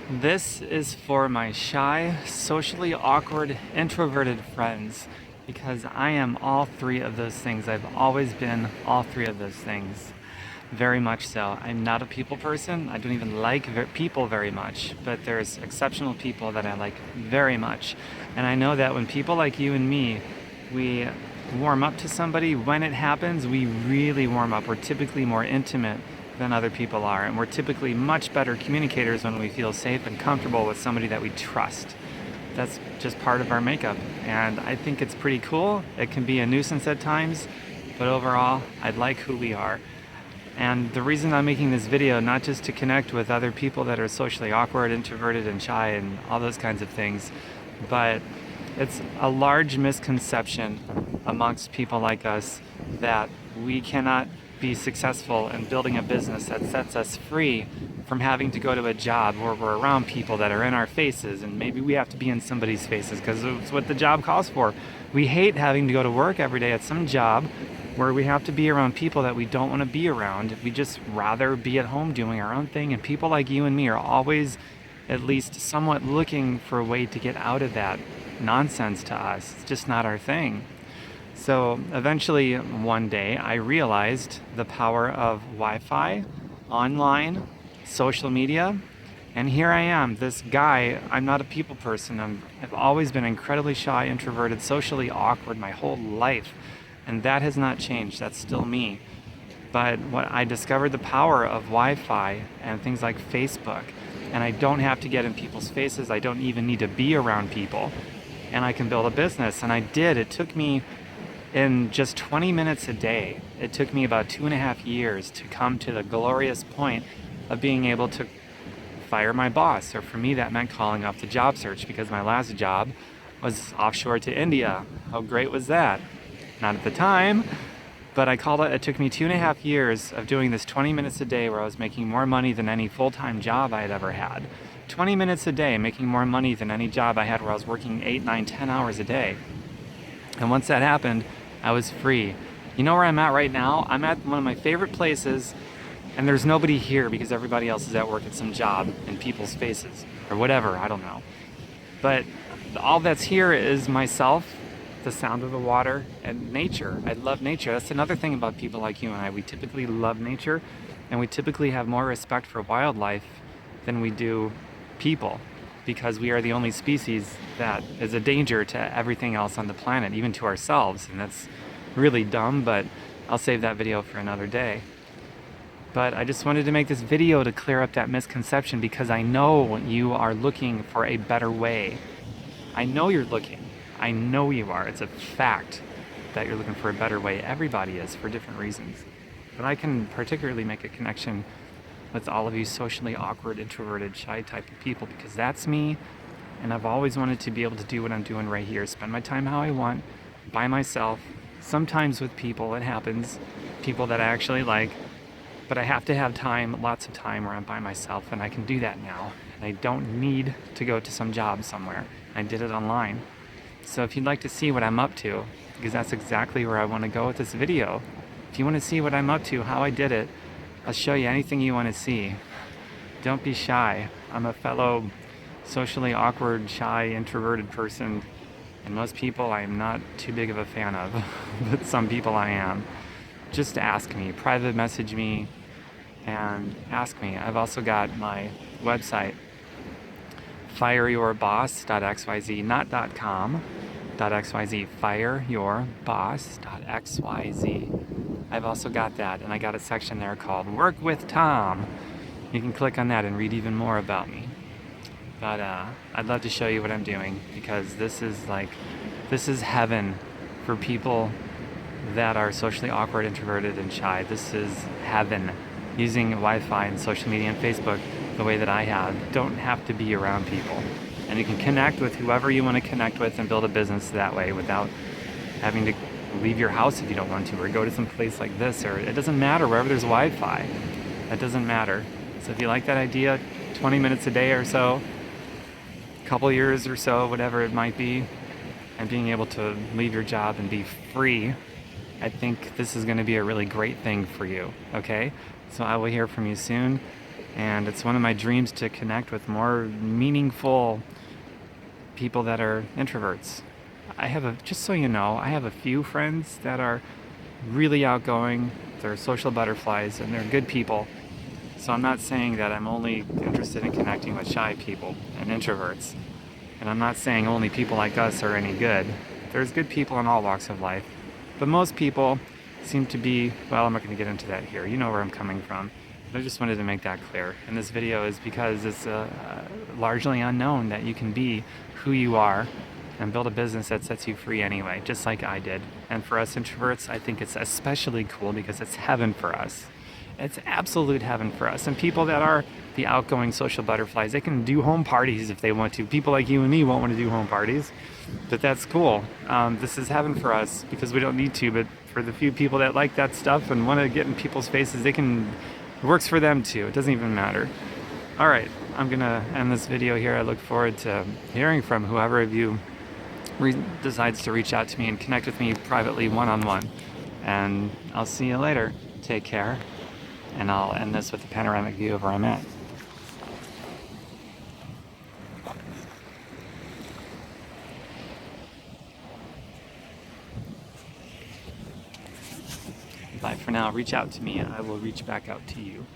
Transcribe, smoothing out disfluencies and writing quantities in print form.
This is for my shy, socially awkward, introverted friends because I am all three of those things. I've always been all three of those things. Very much so. I'm not a people person. I don't even like people very much, but there's exceptional people that I like very much. And I know that when people like you and me, we warm up to somebody, when it happens, we really warm up. We're typically more intimate than other people are, and we're typically much better communicators when we feel safe and comfortable with somebody that we trust. That's just part of our makeup, and I think it's pretty cool. It can be a nuisance at times, but overall, I like who we are. And the reason I'm making this video, not just to connect with other people that are socially awkward, introverted, and shy, and all those kinds of things, but it's a large misconception amongst people like us that we cannot be successful in building a business that sets us free from having to go to a job where we're around people that are in our faces, and maybe we have to be in somebody's faces because it's what the job calls for. We hate having to go to work every day at some job where we have to be around people that we don't want to be around. We just rather be at home doing our own thing, and people like you and me are always at least somewhat looking for a way to get out of that nonsense to us. It's just not our thing. So eventually one day I realized the power of Wi-Fi, online, social media, and here I am, this guy. I'm not a people person. I've always been incredibly shy, introverted, socially awkward my whole life, and that has not changed. That's still me. But what I discovered the power of Wi-Fi and things like Facebook, and I don't have to get in people's faces. I don't even need to be around people, and I can build a business. And I did. It took me in just 20 minutes a day. It took me about 2.5 years to come to the glorious point of being able to fire my boss. Or for me, that meant calling off the job search because my last job was offshore to India. How great was that? Not at the time, but I called it. It took me 2.5 years of doing this 20 minutes a day where I was making more money than any full-time job I had ever had. 20 minutes a day, making more money than any job I had where I was working 8, 9, 10 hours a day. And once that happened, I was free. You know where I'm at right now? I'm at one of my favorite places, and there's nobody here because everybody else is at work at some job in people's faces, or whatever, I don't know. But all that's here is myself, the sound of the water, and nature. I love nature. That's another thing about people like you and I. We typically love nature, and we typically have more respect for wildlife than we do people, because we are the only species that is a danger to everything else on the planet, even to ourselves. And that's really dumb, but I'll save that video for another day. But I just wanted to make this video to clear up that misconception because I know you are looking for a better way. I know you're looking. I know you are. It's a fact that you're looking for a better way. Everybody is, for different reasons. But I can particularly make a connection with all of you socially awkward, introverted, shy type of people because that's me, and I've always wanted to be able to do what I'm doing right here, spend my time how I want, by myself, sometimes with people. It happens, people that I actually like, but I have to have time, lots of time where I'm by myself, and I can do that now. And I don't need to go to some job somewhere. I did it online. So if you'd like to see what I'm up to, because that's exactly where I want to go with this video, if you want to see what I'm up to, how I did it, I'll show you anything you want to see. Don't be shy. I'm a fellow socially awkward, shy, introverted person, and most people I'm not too big of a fan of, but some people I am. Just ask me, private message me, and ask me. I've also got my website, fireyourboss.xyz, not .com, .xyz, fireyourboss.xyz. I've also got that, and I got a section there called Work with Tom. You can click on that and read even more about me. But I'd love to show you what I'm doing because this is heaven for people that are socially awkward, introverted, and shy. This is heaven. Using Wi-Fi and social media and Facebook the way that I have. Don't have to be around people. And you can connect with whoever you want to connect with and build a business that way without having to leave your house if you don't want to, or go to some place like this, or it doesn't matter, wherever there's Wi-Fi. That doesn't matter. So if you like that idea, 20 minutes a day or so, a couple years or so, whatever it might be, and being able to leave your job and be free, I think this is going to be a really great thing for you, okay? So I will hear from you soon. And it's one of my dreams to connect with more meaningful people that are introverts. Just so you know, I have a few friends that are really outgoing. They're social butterflies and they're good people. So I'm not saying that I'm only interested in connecting with shy people and introverts. And I'm not saying only people like us are any good. There's good people in all walks of life. But most people seem to be, well, I'm not going to get into that here. You know where I'm coming from. But I just wanted to make that clear. And this video is because it's largely unknown that you can be who you are and build a business that sets you free anyway, just like I did. And for us introverts, I think it's especially cool because it's heaven for us. It's absolute heaven for us. And people that are the outgoing social butterflies, they can do home parties if they want to. People like you and me won't want to do home parties, but that's cool. This is heaven for us because we don't need to, but for the few people that like that stuff and want to get in people's faces, it works for them too. It doesn't even matter. All right, I'm gonna end this video here. I look forward to hearing from whoever of you decides to reach out to me and connect with me privately one-on-one. And I'll see you later. Take care. And I'll end this with a panoramic view of where I'm at. Bye for now. Reach out to me. I will reach back out to you.